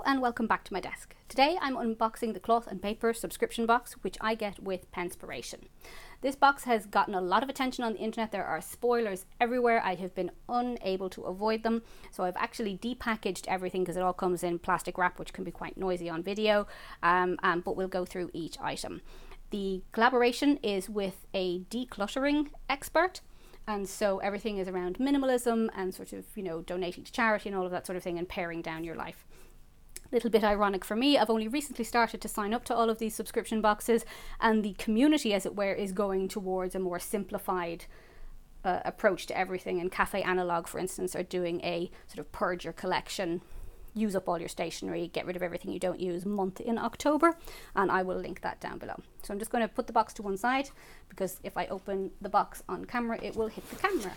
and welcome back to my desk. Today I'm unboxing the cloth and paper subscription box which I get with Penspiration. This box has gotten a lot of attention on the internet. There are spoilers everywhere. I have been unable to avoid them, so I've actually depackaged everything because it all comes in plastic wrap, which can be quite noisy on video, but we'll go through each item. The collaboration is with a decluttering expert, and so everything is around minimalism and sort of, donating to charity and all of that sort of thing and paring down your life. Little bit ironic for me, I've only recently started to sign up to all of these subscription boxes, and the community, as it were, is going towards a more simplified approach to everything. And Cafe Analog, for instance, are doing a sort of purge your collection, use up all your stationery, get rid of everything you don't use month in October, and I will link that down below. So I'm just going to put the box to one side because if I open the box on camera it will hit the camera.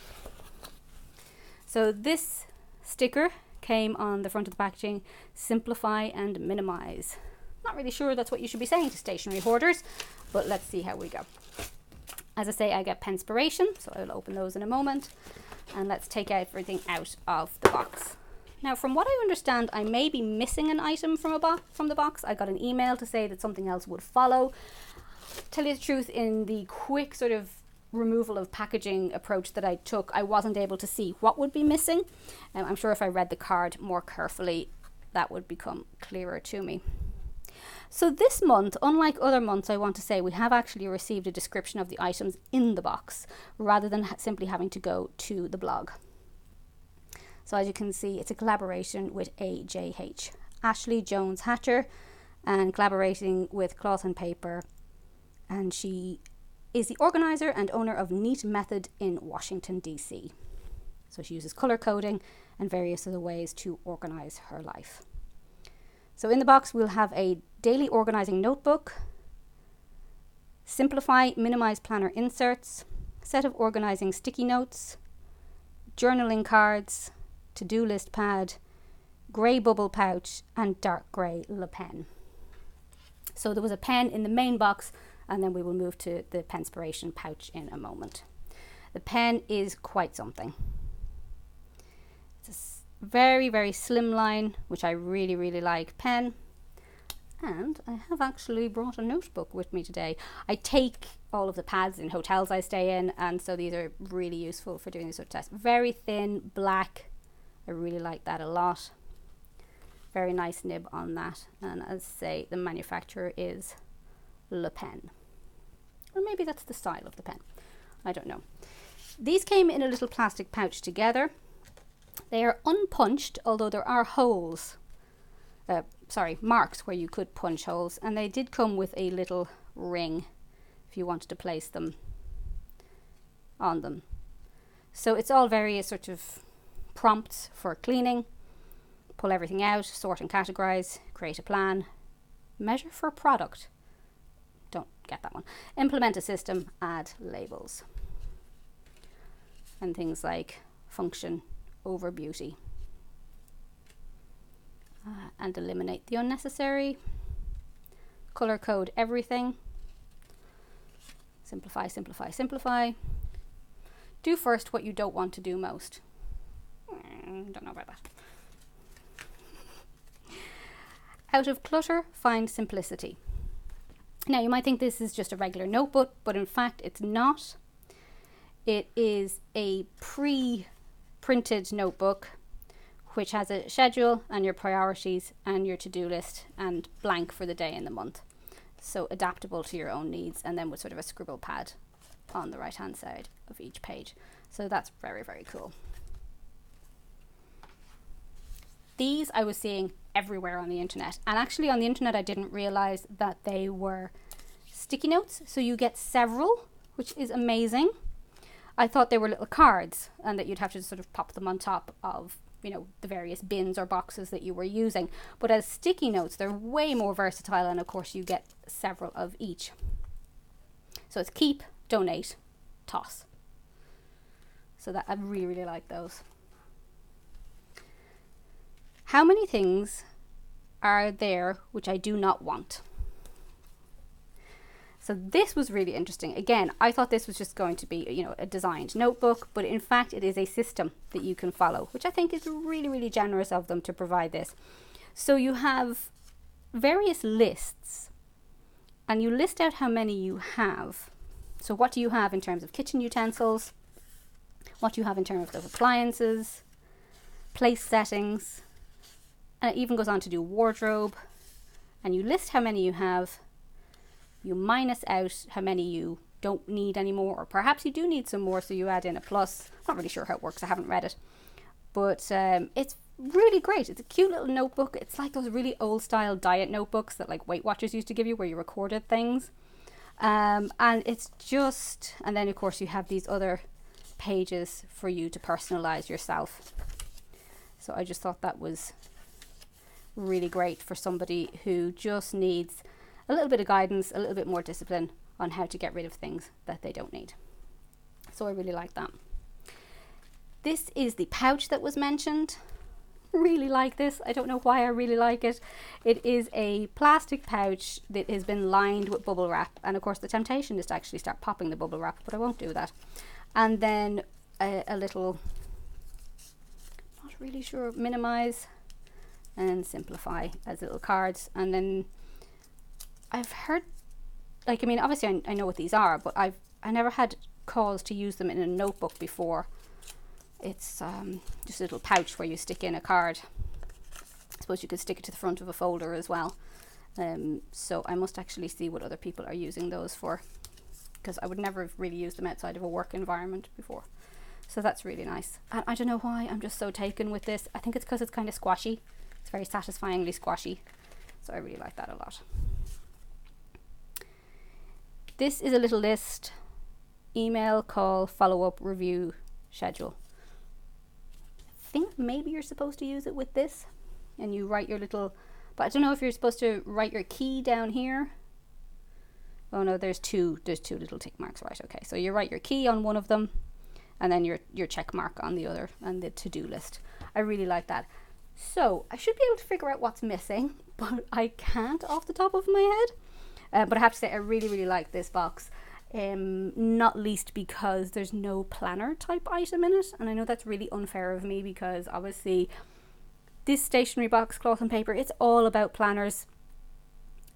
So this sticker came on the front of the packaging: simplify and minimize. Not really sure that's what you should be saying to stationery hoarders, but let's see how we go. As I say, I get Penspiration, so I'll open those in a moment, and let's take everything out of the box. Now, from what I understand, I may be missing an item from the box. I got an email to say that something else would follow. Tell you the truth, in the quick sort of removal of packaging approach that I took, I wasn't able to see what would be missing. I'm sure if I read the card more carefully, that would become clearer to me. So this month, unlike other months, I want to say we have actually received a description of the items in the box rather than simply having to go to the blog. So as you can see, it's a collaboration with AJH, Ashley Jones Hatcher, and collaborating with Cloth and Paper, and she is the organizer and owner of Nibbed in Washington, DC. So she uses color coding and various other ways to organize her life. So in the box we'll have a daily organizing notebook, simplify, minimize planner inserts, set of organizing sticky notes, journaling cards, to-do list pad, grey bubble pouch, and dark grey Le Pen. So there was a pen in the main box, and then we will move to the Penspiration pouch in a moment. The pen is quite something. It's a very, very slimline, which I really, really like, pen. And I have actually brought a notebook with me today. I take all of the pads in hotels I stay in, and so these are really useful for doing this sort of test. Very thin, black. I really like that a lot. Very nice nib on that. And as I say, the manufacturer is Le Pen. Or maybe that's the style of the pen. I don't know. These came in a little plastic pouch together. They are unpunched, although there are holes. Marks where you could punch holes. And they did come with a little ring if you wanted to place them on them. So it's all various sort of prompts for cleaning. Pull everything out, sort and categorize, create a plan, measure for a product. Don't get that one. Implement a system, add labels. And things like function over beauty. And eliminate the unnecessary. Color code everything. Simplify, simplify, simplify. Do first what you don't want to do most. Don't know about that. Out of clutter, find simplicity. Now you might think this is just a regular notebook, but in fact it's not. It is a pre-printed notebook which has a schedule and your priorities and your to-do list and blank for the day and the month. So adaptable to your own needs, and then with sort of a scribble pad on the right hand side of each page. So that's very, very cool. These I was seeing everywhere on the internet, and actually on the internet I didn't realize that they were sticky notes, so you get several, which is amazing. I thought they were little cards and that you'd have to sort of pop them on top of the various bins or boxes that you were using, but as sticky notes they're way more versatile, and of course you get several of each. So it's keep, donate, toss. So that I really, really like those. How many things are there which I do not want? So this was really interesting. Again, I thought this was just going to be, a designed notebook, but in fact it is a system that you can follow, which I think is really, really generous of them to provide this. So you have various lists, and you list out how many you have. So what do you have in terms of kitchen utensils? What do you have in terms of appliances, place settings, and it even goes on to do wardrobe. And you list how many you have, you minus out how many you don't need anymore, or perhaps you do need some more, so you add in a plus. I'm not really sure how it works, I haven't read it. But it's really great. It's a cute little notebook. It's like those really old style diet notebooks that like Weight Watchers used to give you, where you recorded things. And it's just, and then of course you have these other pages for you to personalize yourself. So I just thought that was really great for somebody who just needs a little bit of guidance, a little bit more discipline on how to get rid of things that they don't need. So I really like that. This is the pouch that was mentioned. Really like this. I don't know why I really like it. It is a plastic pouch that has been lined with bubble wrap, and of course the temptation is to actually start popping the bubble wrap, but I won't do that. And then a little, not really sure, minimize and simplify as little cards. And then I've heard, like, I mean, obviously I know what these are, but I never had cause to use them in a notebook before. It's just a little pouch where you stick in a card. I suppose you could stick it to the front of a folder as well. So I must actually see what other people are using those for, because I would never have really used them outside of a work environment before. So that's really nice. And I don't know why I'm just so taken with this. I think it's because it's kind of squashy. It's very satisfyingly squashy. So I really like that a lot. This is a little list: email, call, follow-up, review, schedule. I think maybe you're supposed to use it with this, and you write your little, but I don't know if you're supposed to write your key down here. Oh no, there's two little tick marks, right? Okay, so you write your key on one of them, and then your check mark on the other, and the to-do list. I really like that. So I should be able to figure out what's missing, but I can't off the top of my head. But I have to say I really, really like this box. Not least because there's no planner type item in it, and I know that's really unfair of me, because obviously this stationery box, cloth and paper, it's all about planners,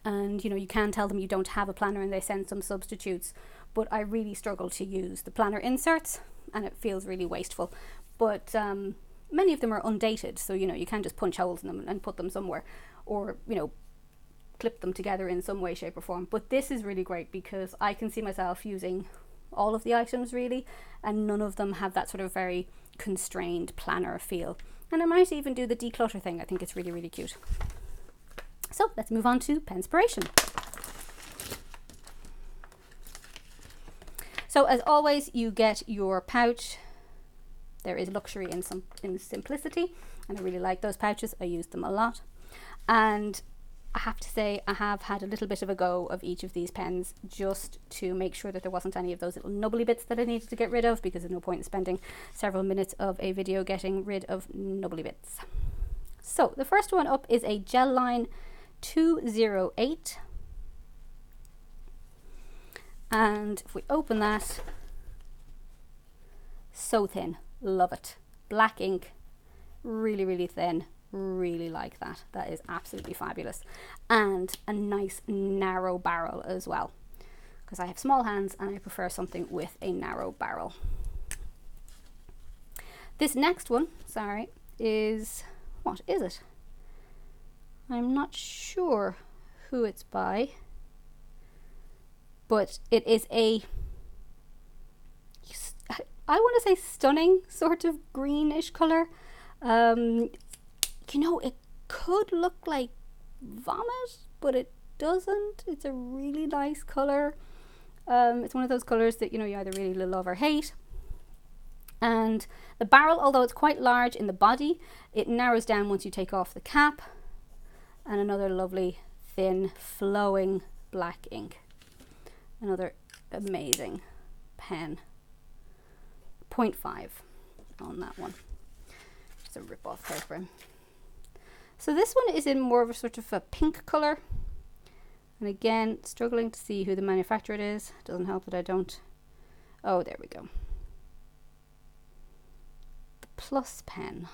and you know, you can tell them you don't have a planner and they send some substitutes, but I really struggle to use the planner inserts and it feels really wasteful. But many of them are undated, so you know, you can just punch holes in them and put them somewhere, or you know, clip them together in some way, shape or form. But this is really great because I can see myself using all of the items really, and none of them have that sort of very constrained planner feel. And I might even do the declutter thing. I think it's really, really cute. So let's move on to Penspiration. So as always, you get your pouch. There is luxury in simplicity, and I really like those pouches. I use them a lot. And I have to say, I have had a little bit of a go of each of these pens just to make sure that there wasn't any of those little nubbly bits that I needed to get rid of, because there's no point in spending several minutes of a video getting rid of nubbly bits. So the first one up is a Gel Line 208. And if we open that, so thin, love it. Black ink, really, really thin. Really like that. That is absolutely fabulous. And a nice narrow barrel as well, because I have small hands and I prefer something with a narrow barrel. This next one, sorry, is, what is it? I'm not sure who it's by, but it is a, I want to say stunning sort of greenish color. You know, it could look like vomit, but it doesn't. It's a really nice color. It's one of those colors that, you know, you either really love or hate. And the barrel, although it's quite large in the body, it narrows down once you take off the cap. And another lovely thin flowing black ink. Another amazing pen. 0.5 on that one. Just a rip-off paper. So this one is in more of a sort of a pink color, and again, struggling to see who the manufacturer is. Doesn't help that I don't. Oh, there we go. The Plus pen.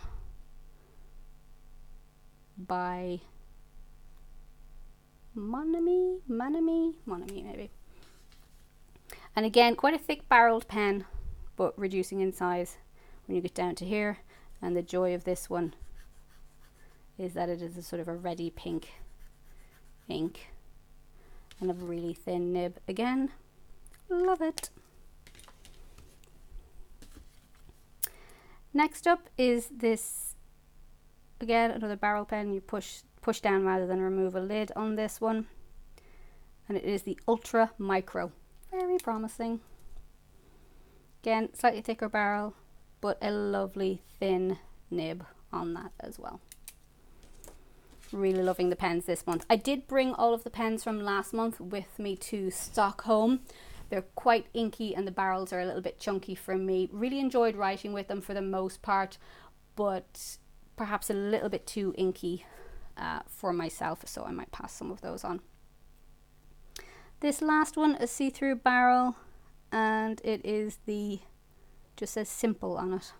by Monami maybe. And again, quite a thick barreled pen, but reducing in size when you get down to here. And the joy of this one is that it is a sort of a reddy pink ink and a really thin nib again. Love it. Next up is this, again, another barrel pen. You push down rather than remove a lid on this one. And it is the Ultra Micro. Very promising. Again, slightly thicker barrel, but a lovely thin nib on that as well. Really loving the pens this month. I did bring all of the pens from last month with me to Stockholm. They're quite inky and the barrels are a little bit chunky for me. Really enjoyed writing with them for the most part, but perhaps a little bit too inky for myself, so I might pass some of those on. This last one, a see-through barrel, and it is just says simple on it.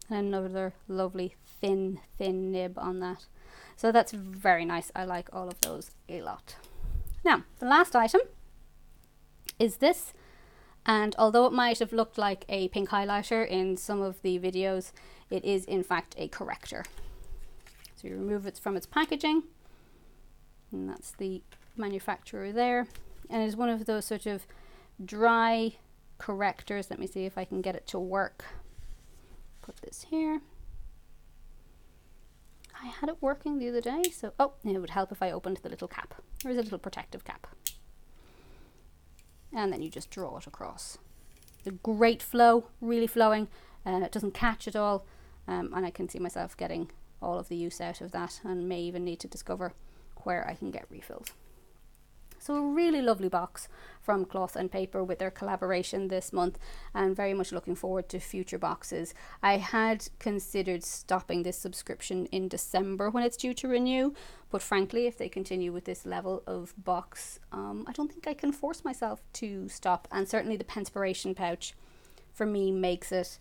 And another lovely thin nib on that. So that's very nice. I like all of those a lot. Now, the last item is this, and although it might have looked like a pink highlighter in some of the videos, it is in fact a corrector. So you remove it from its packaging, and that's the manufacturer there, and it's one of those sort of dry correctors. Let me see if I can get it to work. Put this here. I had it working the other day, so it would help if I opened the little cap. There is a little protective cap, and then you just draw it across. The great flow, really flowing, it doesn't catch at all, and I can see myself getting all of the use out of that, and may even need to discover where I can get refilled. So a really lovely box from Cloth and Paper with their collaboration this month, and very much looking forward to future boxes. I had considered stopping this subscription in December when it's due to renew, but frankly, if they continue with this level of box, I don't think I can force myself to stop. And certainly the Penspiration pouch for me makes it.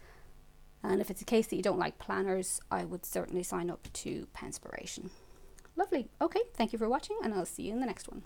And if it's a case that you don't like planners, I would certainly sign up to Penspiration. Lovely. Okay, thank you for watching, and I'll see you in the next one.